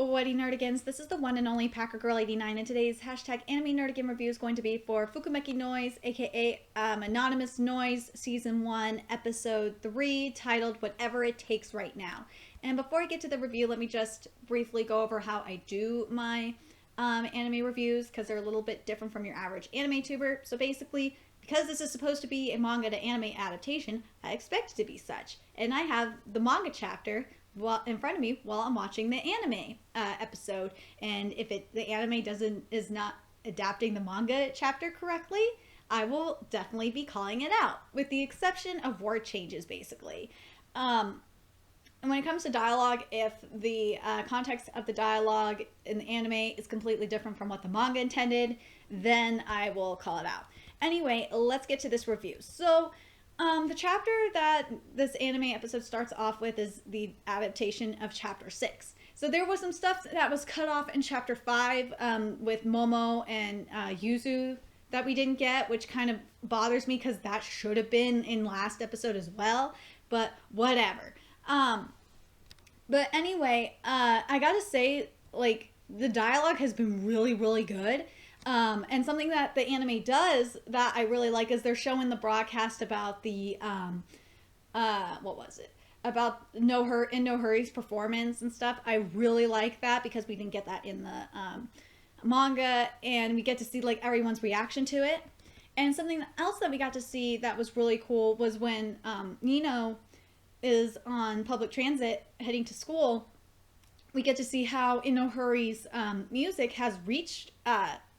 Whitey Nerdigans. This is the one and only Packer Girl 89, and today's hashtag Anime Nerdigan review is going to be for Fukumenkei Noise, aka Anonymous Noise, Season 1, Episode 3, titled Whatever It Takes Right Now. And before I get to the review, let me just briefly go over how I do my anime reviews, because they're a little bit different from your average anime tuber. So basically, because this is supposed to be a manga to anime adaptation, I expect it to be such. And I have the manga chapter in front of me while I'm watching the anime episode, and if the anime is not adapting the manga chapter correctly, I will definitely be calling it out, with the exception of word changes, basically. And when it comes to dialogue, if the context of the dialogue in the anime is completely different from what the manga intended, then I will call it out. Anyway, let's get to this review. So the chapter that this anime episode starts off with is the adaptation of chapter 6. So there was some stuff that was cut off in chapter 5 with Momo and Yuzu that we didn't get, which kind of bothers me because that should have been in last episode as well, but whatever. But anyway, I gotta say, like, the dialogue has been really, really good. And something that the anime does that I really like is they're showing the broadcast about the, what was it? About in No Hurry's performance and stuff. I really like that because we didn't get that in the manga, and we get to see like everyone's reaction to it. And something else that we got to see that was really cool was when Nino is on public transit heading to school. We get to see how In No Hurry's music has reached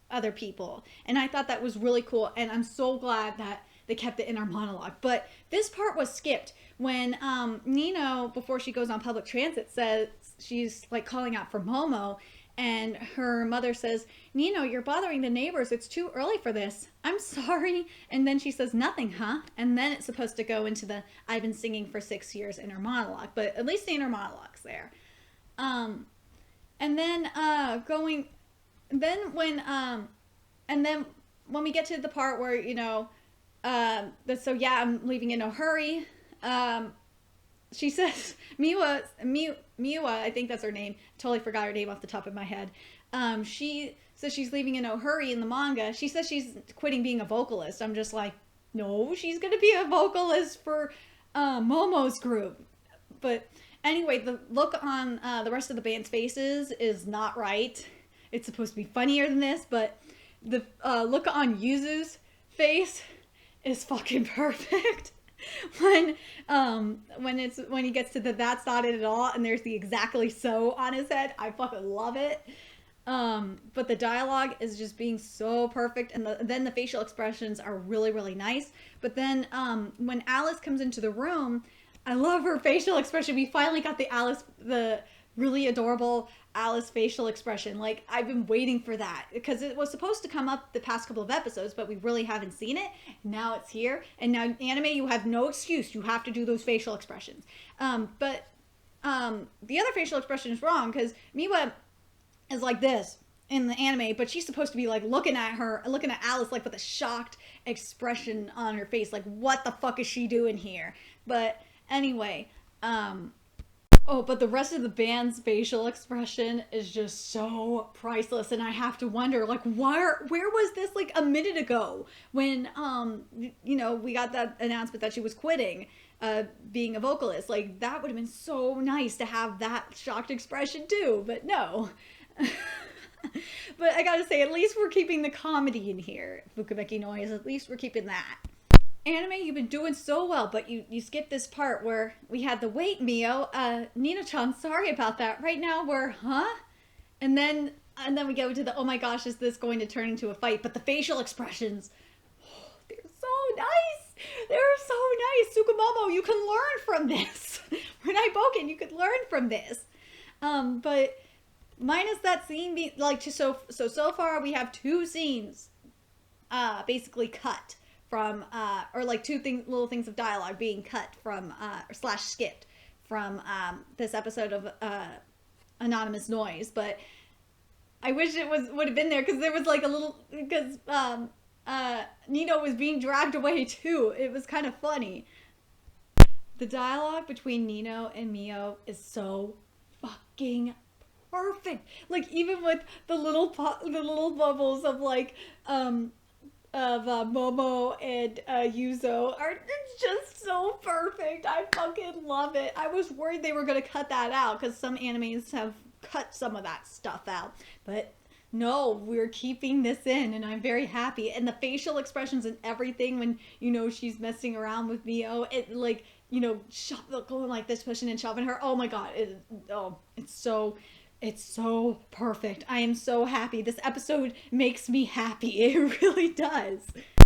other people, and I thought that was really cool, and I'm so glad that they kept it in our monologue. But this part was skipped when Nino, before she goes on public transit, says she's like calling out for Momo, and her mother says, "Nino, you're bothering the neighbors, it's too early for this, I'm sorry." And then she says, "Nothing, huh?" And then it's supposed to go into the "I've been singing for 6 years" inner monologue, but at least the inner monologue's there. And then when we get to the part where, you know, so yeah, I'm leaving in no hurry. She says, Miwa, I think that's her name. Totally forgot her name off the top of my head. She says she's leaving in no hurry in the manga. She says she's quitting being a vocalist. I'm just like, no, she's going to be a vocalist for Momo's group. But anyway, the look on the rest of the band's faces is not right. It's supposed to be funnier than this, but the look on YUZU'S face is fucking perfect. when he gets to the "that's not it at all" and there's the "exactly so" on his head, I fucking love it. But the dialogue is just being so perfect, and then the facial expressions are really, really nice. But then when Alice comes into the room, I love her facial expression. We finally got the really adorable Alice facial expression. Like, I've been waiting for that because it was supposed to come up the past couple of episodes, but we really haven't seen it. Now it's here, and now anime, you have no excuse. You have to do those facial expressions. But the other facial expression is wrong because Miwa is like this in the anime, but she's supposed to be like looking at Alice like with a shocked expression on her face, like, what the fuck is she doing here? But anyway, but the rest of the band's facial expression is just so priceless, and I have to wonder, like, where was this like a minute ago when you know, we got that announcement that she was quitting being a vocalist? Like, that would have been so nice to have that shocked expression too, but no. But I gotta say, at least we're keeping the comedy in here, Fukumenkei Noise. At least we're keeping that. Anime, you've been doing so well, but you skipped this part where we had the "wait, Mio, Nina-chan, sorry about that. Right now we're, huh?" And then we go to the "oh my gosh, is this going to turn into a fight?" But the facial expressions, they're so nice. They're so nice. Tsukumomo, you can learn from this. Renai Boken, you could learn from this. But minus that scene, so far we have 2 scenes basically cut from, or like 2 little things of dialogue being cut from, / skipped from this episode of Anonymous Noise. But I wish it would have been there, because there was like a little, because Nino was being dragged away too. It was kind of funny. The dialogue between Nino and Mio is so fucking perfect. Like even with the the little bubbles of like Momo and Yuzo are just so perfect. I fucking love it. I was worried they were gonna cut that out because some animes have cut some of that stuff out, but no, we're keeping this in, and I'm very happy. And the facial expressions and everything when she's messing around with Mio, it like going like this, pushing and shoving her. Oh my god, it's so perfect. I am so happy. This episode makes me happy. It really does.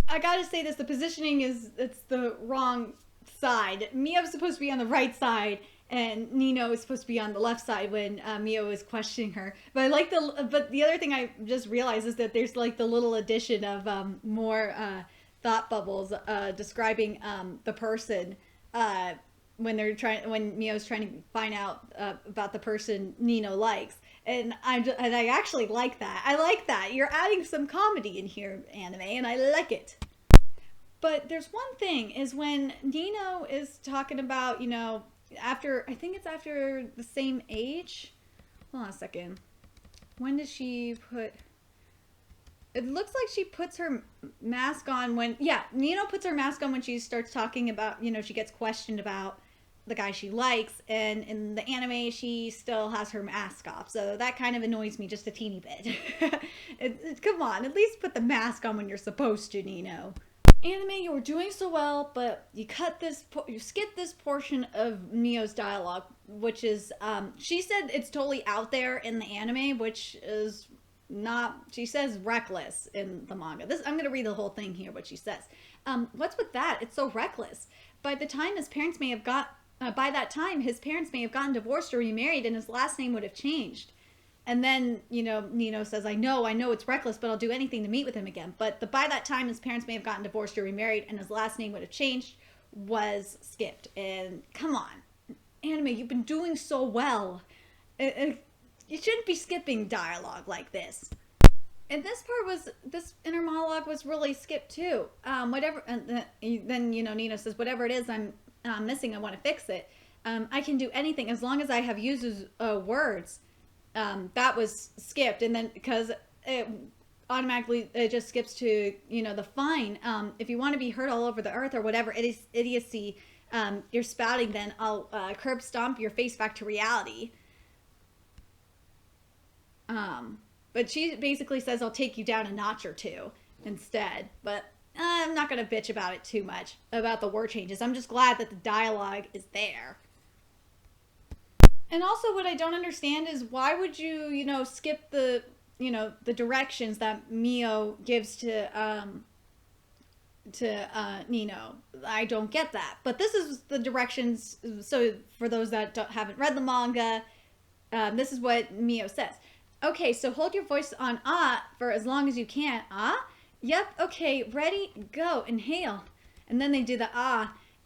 I gotta say this, the positioning it's the wrong side. Mio's supposed to be on the right side, and Nino is supposed to be on the left side when Mio is questioning her. But I like but the other thing I just realized is that there's like the little addition of more thought bubbles describing the person when Mio's trying to find out about the person Nino likes. And I actually like that. I like that. You're adding some comedy in here, anime, and I like it. But there's one thing, is when Nino is talking about, I think it's after the same age. Hold on a second. When does she put... It looks like she puts her mask on when... Yeah, Nino puts her mask on when she starts talking about, she gets questioned about the guy she likes. And in the anime, she still has her mask off. So that kind of annoys me just a teeny bit. Come on, at least put the mask on when you're supposed to, Nino. Anime, you were doing so well, but you skipped this portion of Mio's dialogue, which is, she said it's totally out there in the anime, which is not, she says reckless in the manga. I'm going to read the whole thing here, what she says. What's with that? It's so reckless. By that time, his parents may have gotten divorced or remarried, and his last name would have changed. And then, Nino says, I know it's reckless, but I'll do anything to meet with him again. But by that time, his parents may have gotten divorced or remarried, and his last name would have changed, was skipped. And come on, anime, you've been doing so well. You shouldn't be skipping dialogue like this. And this inner monologue was really skipped too. Whatever, and then, Nino says, whatever it is I'm missing, I want to fix it. I can do anything as long as I have YUZU'S words. That was skipped, and then because it automatically just skips to the fine. If you want to be heard all over the earth or whatever idiocy you're spouting, then I'll curb stomp your face back to reality. But she basically says I'll take you down a notch or two instead. But I'm not gonna bitch about it too much about the word changes. I'm just glad that the dialogue is there. And also what I don't understand is why would you, skip the directions that Mio gives to Nino. I don't get that. But this is the directions, so for those that haven't read the manga, this is what Mio says. Okay, so hold your voice on for as long as you can. Yep, okay, ready, go, inhale. And then they do the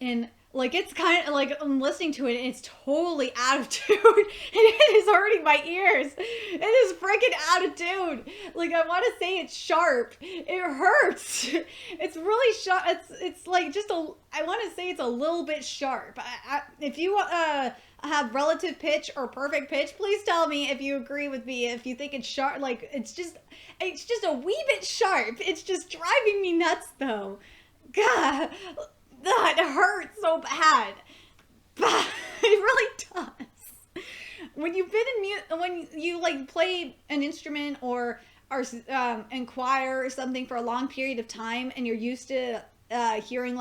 and like, it's kind of like, I'm listening to it and it's totally out of tune. It is hurting my ears. It is freaking out of tune. Like, I want to say it's sharp. It hurts. It's really sharp. It's like I want to say it's a little bit sharp. If you have relative pitch or perfect pitch, please tell me if you agree with me. If you think it's sharp, like, it's just a wee bit sharp. It's just driving me nuts though. God. It hurts so bad. It really does. When you've been in when you like play an instrument or in choir or something for a long period of time, and you're used to hearing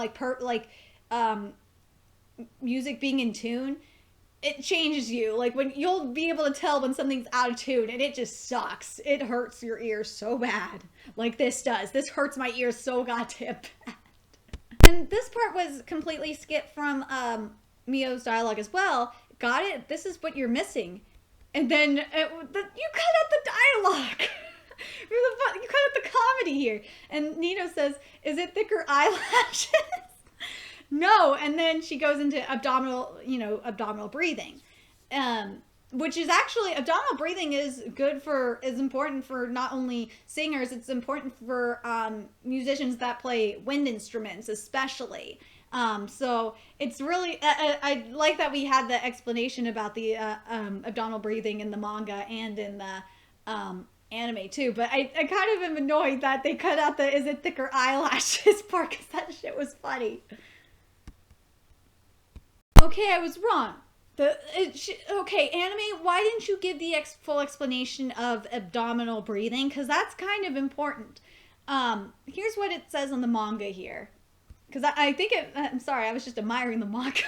music being in tune, it changes you. Like, when you'll be able to tell when something's out of tune, and it just sucks. It hurts your ears so bad, like this does. This hurts my ears so goddamn bad. And this part was completely skipped from Mio's dialogue as well. Got it? This is what you're missing. And then you cut out the dialogue. You cut out the comedy here. And Nino says, is it thicker eyelashes? No. And then she goes into abdominal breathing. Which is actually, abdominal breathing is important for not only singers, it's important for musicians that play wind instruments, especially. So it's really I like that we had the explanation about the abdominal breathing in the manga and in the anime too. But I kind of am annoyed that they cut out the "is it thicker eyelashes" part because that shit was funny. Okay, I was wrong. Okay, anime. Why didn't you give the full explanation of abdominal breathing? Because that's kind of important. Here's what it says on the manga here. Because I think it. I'm sorry, I was just admiring the manga.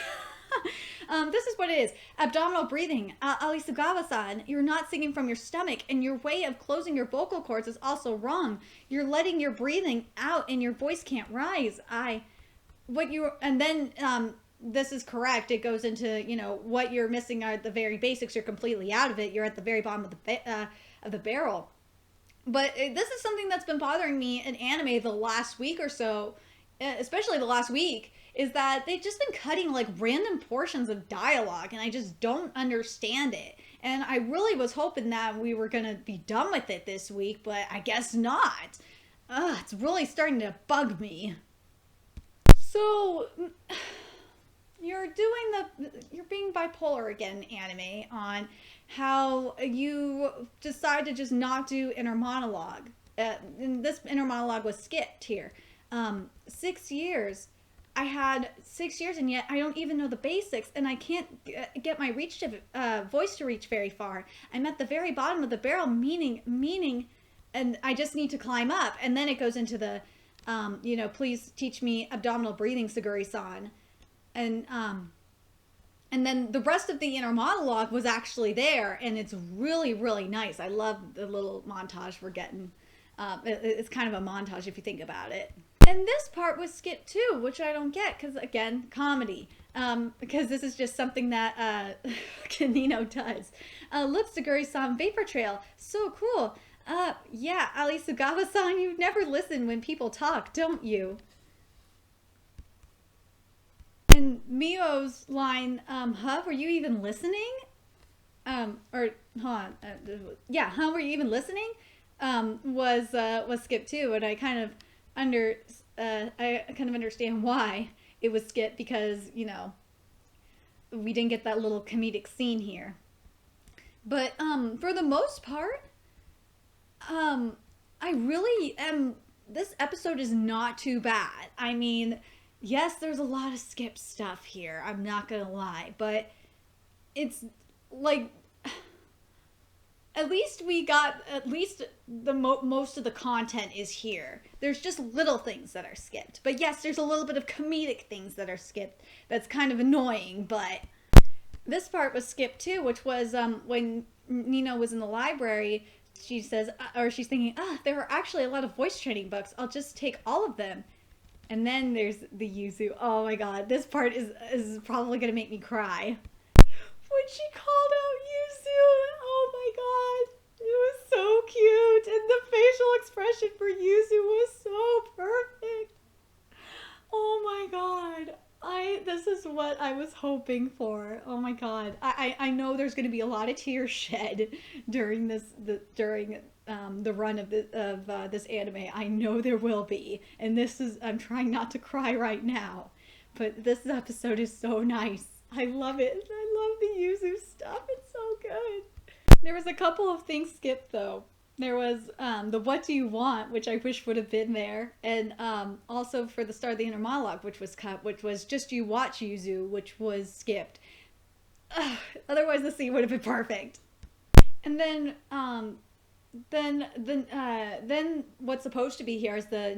This is what it is: abdominal breathing. Alisagawa-san, you're not singing from your stomach, and your way of closing your vocal cords is also wrong. You're letting your breathing out, and your voice can't rise. And then this is correct. It goes into what you're missing are the very basics. You're completely out of it. You're at the very bottom of the barrel. But this is something that's been bothering me in anime the last week or so, especially the last week, is that they've just been cutting like random portions of dialogue, and I just don't understand it. And I really was hoping that we were gonna be done with it this week, but I guess not. It's really starting to bug me. So you're being bipolar again, anime, on how you decide to just not do inner monologue. And this inner monologue was skipped here. 6 years. I had 6 years, and yet I don't even know the basics, and I can't get my voice to reach very far. I'm at the very bottom of the barrel, meaning, and I just need to climb up. And then it goes into the, please teach me abdominal breathing, Saguri-san. And then the rest of the inner monologue was actually there, and it's really, really nice. I love the little montage we're getting. It's kind of a montage if you think about it. And this part was skipped too, which I don't get, because again, comedy. Because this is just something that Kanino does. Look, Saguri-san, vapor trail. So cool. Yeah, Ali Sugava-san, you never listen when people talk, don't you? And Mio's line, huh, were you even listening? Or, hold on. Yeah, huh, were you even listening? Was skipped too, and I kind of understand why it was skipped, because, we didn't get that little comedic scene here. But, for the most part, I really am, this episode is not too bad. I mean, yes, there's a lot of skip stuff here, I'm not gonna lie, but it's like, at least the most of the content is here. There's just little things that are skipped. But yes, there's a little bit of comedic things that are skipped. That's kind of annoying, but this part was skipped too, which was when Nino was in the library, she says, or she's thinking, there are actually a lot of voice training books. I'll just take all of them. And then there's the Yuzu. Oh my god, this part is probably gonna make me cry. When she called out Yuzu, oh my god, it was so cute, and the facial expression for Yuzu was so perfect. Oh my god, this is what I was hoping for. Oh my god, I know there's going to be a lot of tears shed during the run of this anime. I know there will be, and I'm trying not to cry right now, but this episode is so nice. I love it. I love the Yuzu stuff. It's so good. There was a couple of things skipped though. There was the "What do you want?" which I wish would have been there, and also for the start of the inner monologue, which was cut, which was "Just you watch, Yuzu," which was skipped. Otherwise, the scene would have been perfect. And then what's supposed to be here is the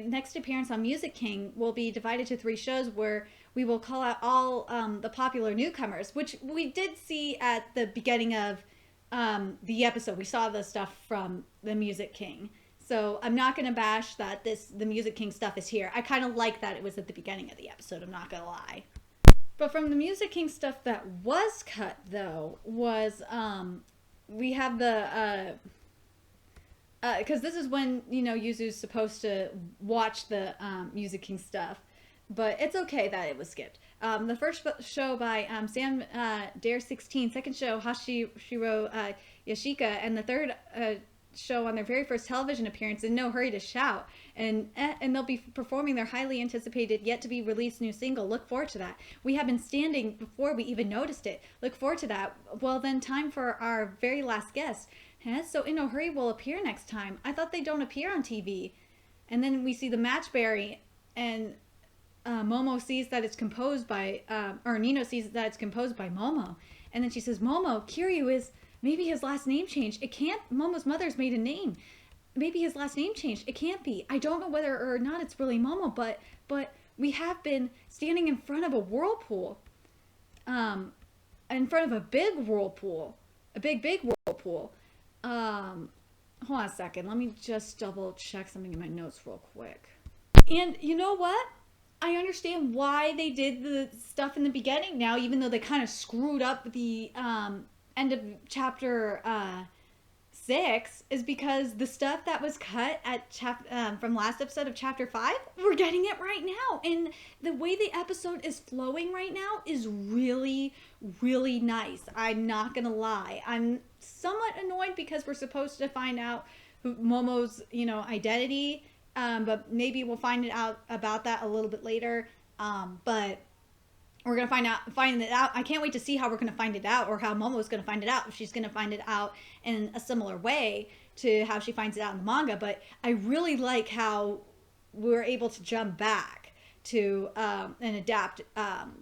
next appearance on Music King will be divided to 3 shows where we will call out all the popular newcomers, which we did see at the beginning of the episode. We saw the stuff from the Music King. So I'm not going to bash that the Music King stuff is here. I kind of like that it was at the beginning of the episode, I'm not going to lie. But from the Music King stuff that was cut, though, was we have the... because this is when, Yuzu's supposed to watch the Music King stuff. But it's okay that it was skipped. The first show by Sam Dare 16, second show Hashiro Yashika, and the third show on their very first television appearance in No Hurry to Shout. And they'll be performing their highly anticipated, yet to be released new single. Look forward to that. We have been standing before we even noticed it. Look forward to that. Well, then time for our very last guest. So In No Hurry will appear next time. I thought they don't appear on TV. And then we see the Matchberry, and Momo sees that it's composed by, or Nino sees that it's composed by Momo. And then she says, Momo, Kiryu is, maybe his last name changed. It can't, Momo's mother's maiden name. Maybe his last name changed. It can't be. I don't know whether or not it's really Momo, but we have been standing in front of a whirlpool. In front of a big whirlpool. A big whirlpool. Hold on a second. Let me just double check something in my notes real quick. And you know what? I understand why they did the stuff in the beginning now, even though they kind of screwed up the end of chapter 6, is because the stuff that was cut at from last episode of chapter 5, we're getting it right now. And the way the episode is flowing right now is really, really nice. I'm not gonna lie. I'm somewhat annoyed because we're supposed to find out who Momo's, identity. But maybe we'll find it out about that a little bit later. But we're gonna find it out. I can't wait to see how we're gonna find it out, or how Momo's gonna find it out. If she's gonna find it out in a similar way to how she finds it out in the manga. But I really like how we're able to jump back to and adapt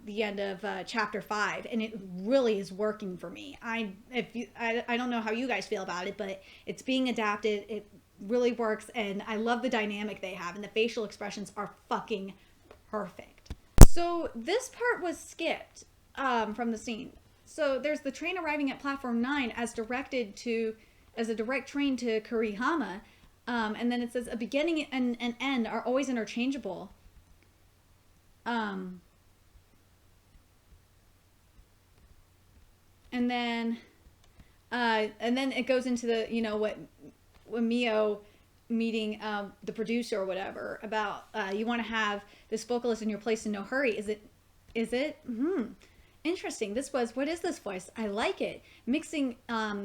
the end of chapter 5, and it really is working for me. I don't know how you guys feel about it, but it's being adapted. It really works, and I love the dynamic they have, and the facial expressions are fucking perfect. So this part was skipped from the scene. So there's the train arriving at platform 9 as a direct train to Kurihama, and then it says a beginning and an end are always interchangeable. And then it goes into the when Mio meeting the producer or whatever about you want to have this vocalist in your place in No Hurry. Is it interesting. What is this voice? I like it. Mixing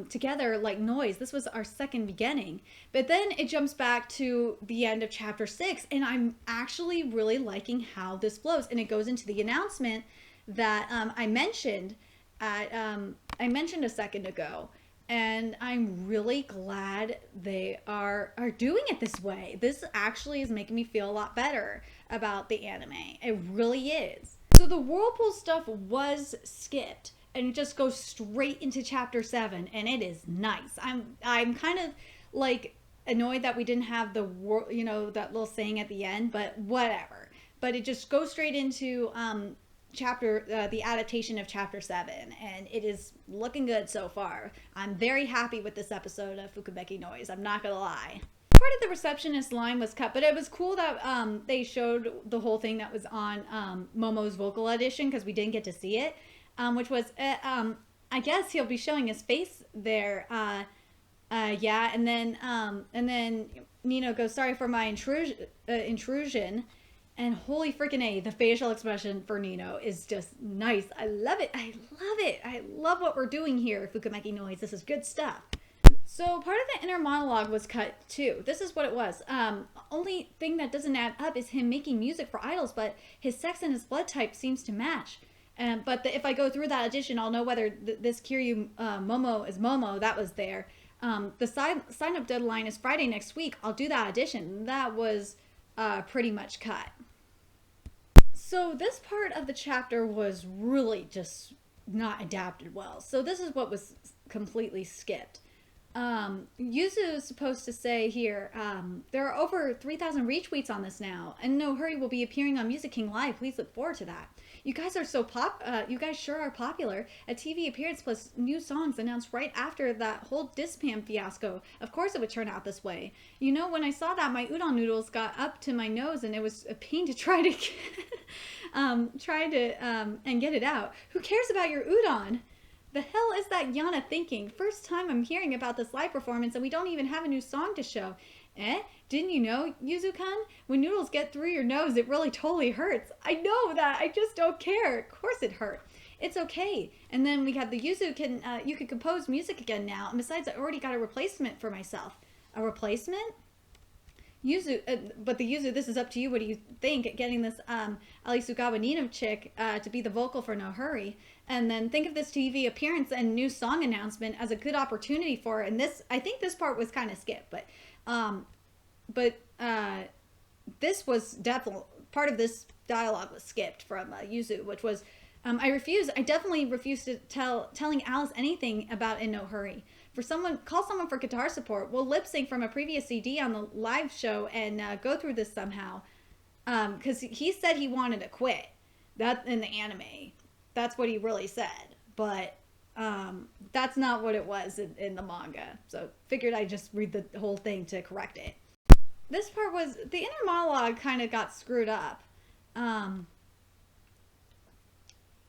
together like noise. This was our second beginning. But then it jumps back to the end of chapter 6, and I'm actually really liking how this flows. And it goes into the announcement that I mentioned a second ago. And I'm really glad they are doing it this way. This actually is making me feel a lot better about the anime. It really is. So the whirlpool stuff was skipped, and it just goes straight into chapter 7, and it is nice. I'm kind of like annoyed that we didn't have that little saying at the end, but whatever. But it just goes straight into the adaptation of chapter 7, and it is looking good so far. I'm very happy with this episode of Fukumenkei Noise. I'm not gonna lie. Part of the receptionist line was cut, but it was cool that they showed the whole thing that was on Momo's vocal audition, because we didn't get to see it, which was I guess he'll be showing his face there. Yeah, and then Nino goes, "Sorry for my intrusion." And holy freaking A, the facial expression for Nino is just nice. I love it. I love it. I love what we're doing here, Fukumenkei Noise. This is good stuff. So part of the inner monologue was cut too. This is what it was. Only thing that doesn't add up is him making music for idols, but his sex and his blood type seems to match. But if I go through that audition, I'll know whether this Kiryu Momo is Momo. That was there. The sign-up deadline is Friday next week. I'll do that audition. That was pretty much cut. So this part of the chapter was really just not adapted well. So this is what was completely skipped. Yuzu is supposed to say here, there are over 3,000 retweets on this now, and No Hurry will be appearing on Music King Live. Please look forward to that. You guys are so you guys sure are popular. A TV appearance plus new songs announced right after that whole Dispam fiasco. Of course it would turn out this way. When I saw that, my udon noodles got up to my nose, and it was a pain to try to and get it out. Who cares about your udon? The hell is that Yana thinking? First time I'm hearing about this live performance, and we don't even have a new song to show. Didn't you know, Yuzu-kun? When noodles get through your nose, it really totally hurts. I know that. I just don't care. Of course it hurt. It's okay. And then we got the Yuzu you can compose music again now. And besides, I already got a replacement for myself. a replacement. Yuzu, but the Yuzu, this is up to you. What do you think? Getting this Ali Sugawa Nino chick to be the vocal for No Hurry, and then think of this TV appearance and new song announcement as a good opportunity for her. And this, I think, this part was kind of skipped, but this was definitely part of this dialogue was skipped from Yuzu, which was I definitely refuse to telling Alice anything about In No Hurry. Call someone for guitar support. We'll lip sync from a previous CD on the live show and go through this somehow. Because he said he wanted to quit. That in the anime, that's what he really said. But that's not what it was in the manga. So figured I'd just read the whole thing to correct it. This part was the inner monologue kind of got screwed up.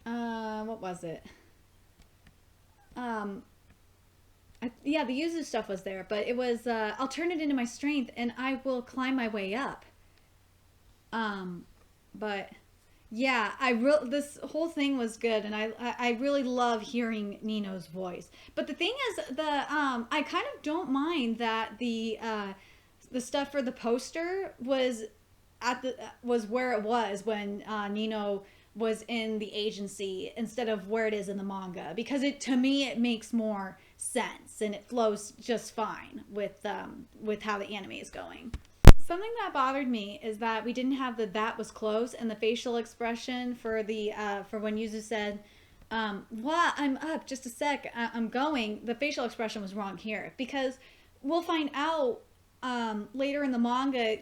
What was it? Yeah, the Yuzu stuff was there, but it was, I'll turn it into my strength and I will climb my way up. But yeah, this whole thing was good, and I really love hearing Nino's voice. But the thing is, I kind of don't mind that the stuff for the poster was where it was when Nino was in the agency instead of where it is in the manga, because to me it makes more sense and it flows just fine with how the anime is going. Something that bothered me is that we didn't have that was close and the facial expression for the for when Yuzu said what, I'm up, just a sec, I'm going. The facial expression was wrong here, because we'll find out later in the manga,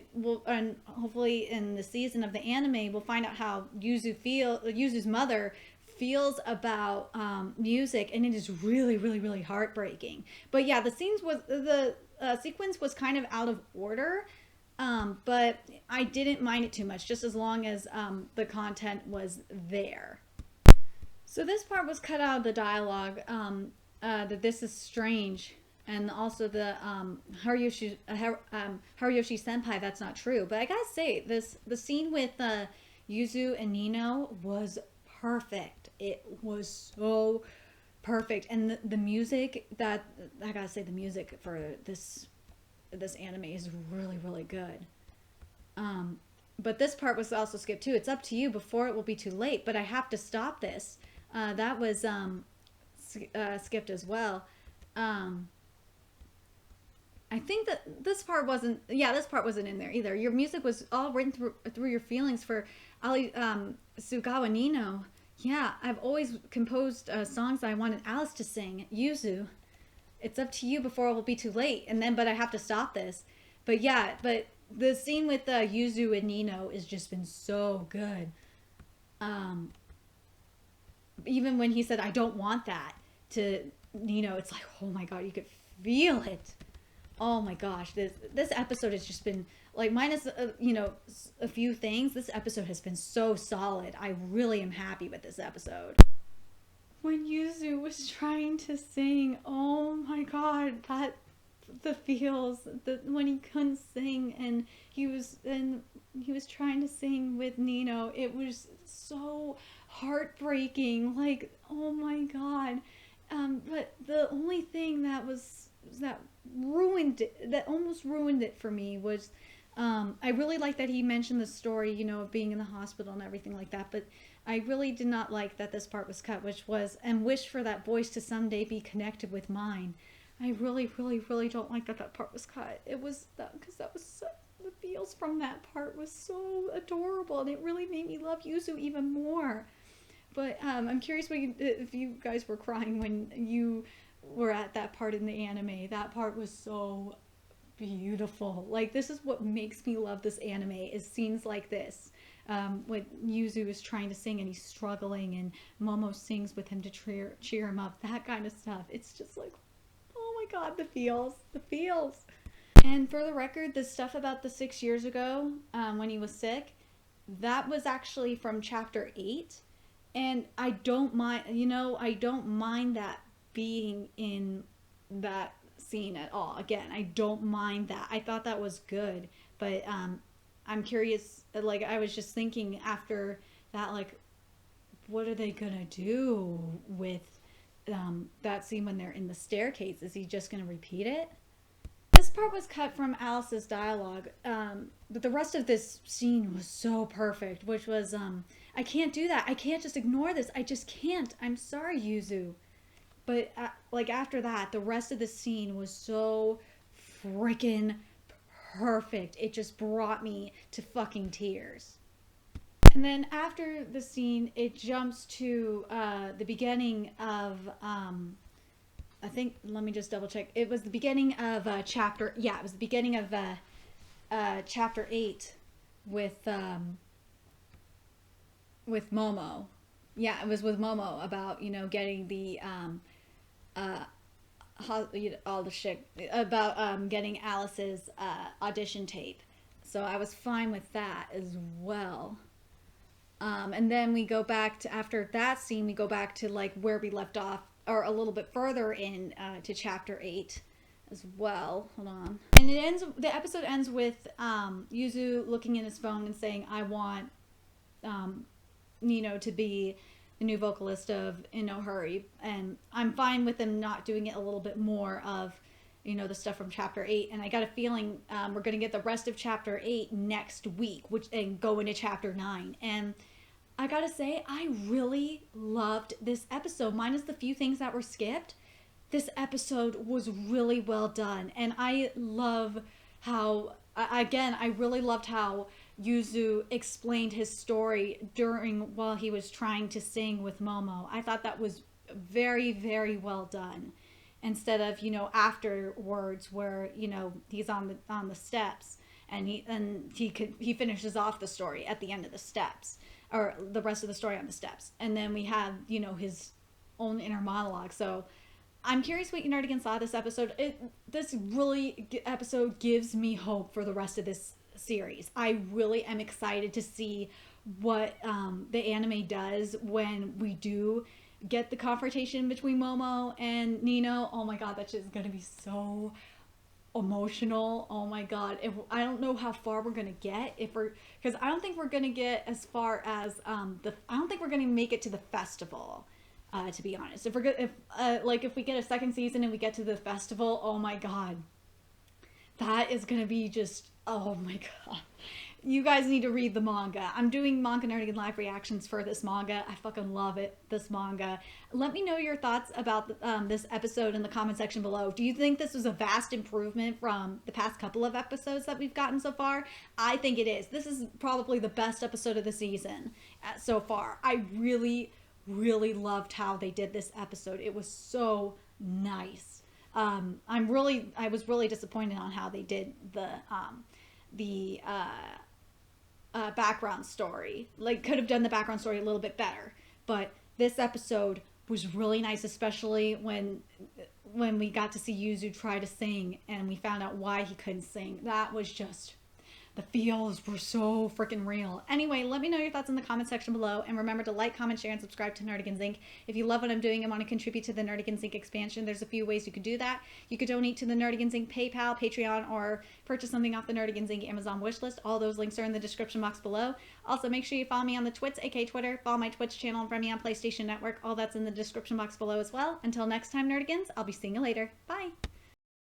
and hopefully in the season of the anime, we'll find out how Yuzu's mother feels about music, and it is really, really, really heartbreaking. But yeah, the sequence was kind of out of order, but I didn't mind it too much, just as long as the content was there. So this part was cut out of the dialogue, that this is strange. And also the Haruyoshi senpai, that's not true. But I gotta say, the scene with Yuzu and Nino was perfect. It was so perfect, and the music I gotta say, the music for this anime is really, really good. But this part was also skipped too. It's up to you before it will be too late. But I have to stop this. That was skipped as well. I think that this part wasn't in there either. Your music was all written through your feelings for Ali Sugawa Nino. Yeah, I've always composed songs I wanted Alice to sing. Yuzu, it's up to you before it will be too late. But I have to stop this. But yeah, but the scene with Yuzu and Nino has just been so good. Even when he said, "I don't want that," to Nino, it's like, oh my god, you could feel it. Oh my gosh, this episode has just been, like, minus a few things, this episode has been so solid. I really am happy with this episode. When Yuzu was trying to sing, oh my god, the feels, when he couldn't sing and he was trying to sing with Nino, it was so heartbreaking. Like, oh my god. But the only thing that almost ruined it for me was, I really like that he mentioned the story, of being in the hospital and everything like that, but I really did not like that this part was cut, which was, and wish for that voice to someday be connected with mine. I really, really, really don't like that part was cut. It was because that was so, the feels from that part was so adorable, and it really made me love Yuzu even more. But I'm curious if you guys were crying when you were at that part in the anime. That part was so beautiful. Like, this is what makes me love this anime, is scenes like this. When Yuzu is trying to sing and he's struggling and Momo sings with him to cheer him up. That kind of stuff. It's just like, oh my god, the feels. And for the record, the stuff about the 6 years ago, when he was sick, that was actually from chapter 8. And I don't mind, I don't mind that being in that scene at all. Again, I don't mind that. I thought that was good. But I'm curious, like, I was just thinking after that, like, what are they gonna do with that scene when they're in the staircase? Is he just gonna repeat it? This part was cut from Alice's dialogue, but the rest of this scene was so perfect, which was, I can't do that. I can't just ignore this. I just can't. I'm sorry, Yuzu. But, like, after that, the rest of the scene was so freaking perfect. It just brought me to fucking tears. And then after the scene, it jumps to the beginning of, I think, let me just double check. It was the beginning of chapter, yeah, it was the beginning of chapter 8 with Momo. Yeah, it was with Momo about, you know, getting the, all the shit, about getting Alice's audition tape. So I was fine with that as well. And then we go back to, after that scene, we go back to like where we left off, or a little bit further in to chapter 8 as well. Hold on. And it ends, the episode ends with Yuzu looking in his phone and saying, I want Nino to be the new vocalist of In No Hurry. And I'm fine with them not doing it a little bit more of, you know, the stuff from chapter 8. And I got a feeling we're going to get the rest of chapter 8 next week, which, and go into chapter 9. And I gotta say, I really loved this episode. Minus the few things that were skipped, this episode was really well done. And I love how, again, I really loved how Yuzu explained his story while he was trying to sing with Momo. I thought that was very, very well done. Instead of, you know, afterwards where, you know, he's on the steps and he finishes off the story at the end of the steps, or the rest of the story on the steps. And then we have, you know, his own inner monologue. So I'm curious what you nerdigans saw this episode. This really episode gives me hope for the rest of this series. I really am excited to see what the anime does when we do get the confrontation between Momo and Nino. Oh my god, that shit is gonna be so emotional. Oh my god. I don't know how far we're gonna get, because I don't think we're gonna get as far as I don't think we're gonna make it to the festival, to be honest. If we get a second season and we get to the festival, oh my god, that is gonna be just, oh my god. You guys need to read the manga. I'm doing Manga Nerdigan live reactions for this manga. I fucking love it, this manga. Let me know your thoughts about this episode in the comment section below. Do you think this was a vast improvement from the past couple of episodes that we've gotten so far? I think it is. This is probably the best episode of the season so far. I really, really loved how they did this episode. It was so nice. I was really disappointed on how they did the background story. Like, could have done the background story a little bit better, but this episode was really nice, especially when we got to see Yuzu try to sing and we found out why he couldn't sing. That was just, the feels were so freaking real. Anyway, let me know your thoughts in the comment section below, and remember to like, comment, share, and subscribe to Nerdigans Inc. If you love what I'm doing and want to contribute to the Nerdigans Inc. expansion, there's a few ways you could do that. You could donate to the Nerdigans Inc. PayPal, Patreon, or purchase something off the Nerdigans Inc. Amazon wishlist. All those links are in the description box below. Also, make sure you follow me on the Twits, aka Twitter, follow my Twitch channel, and friend me on PlayStation Network. All that's in the description box below as well. Until next time, Nerdigans, I'll be seeing you later. Bye!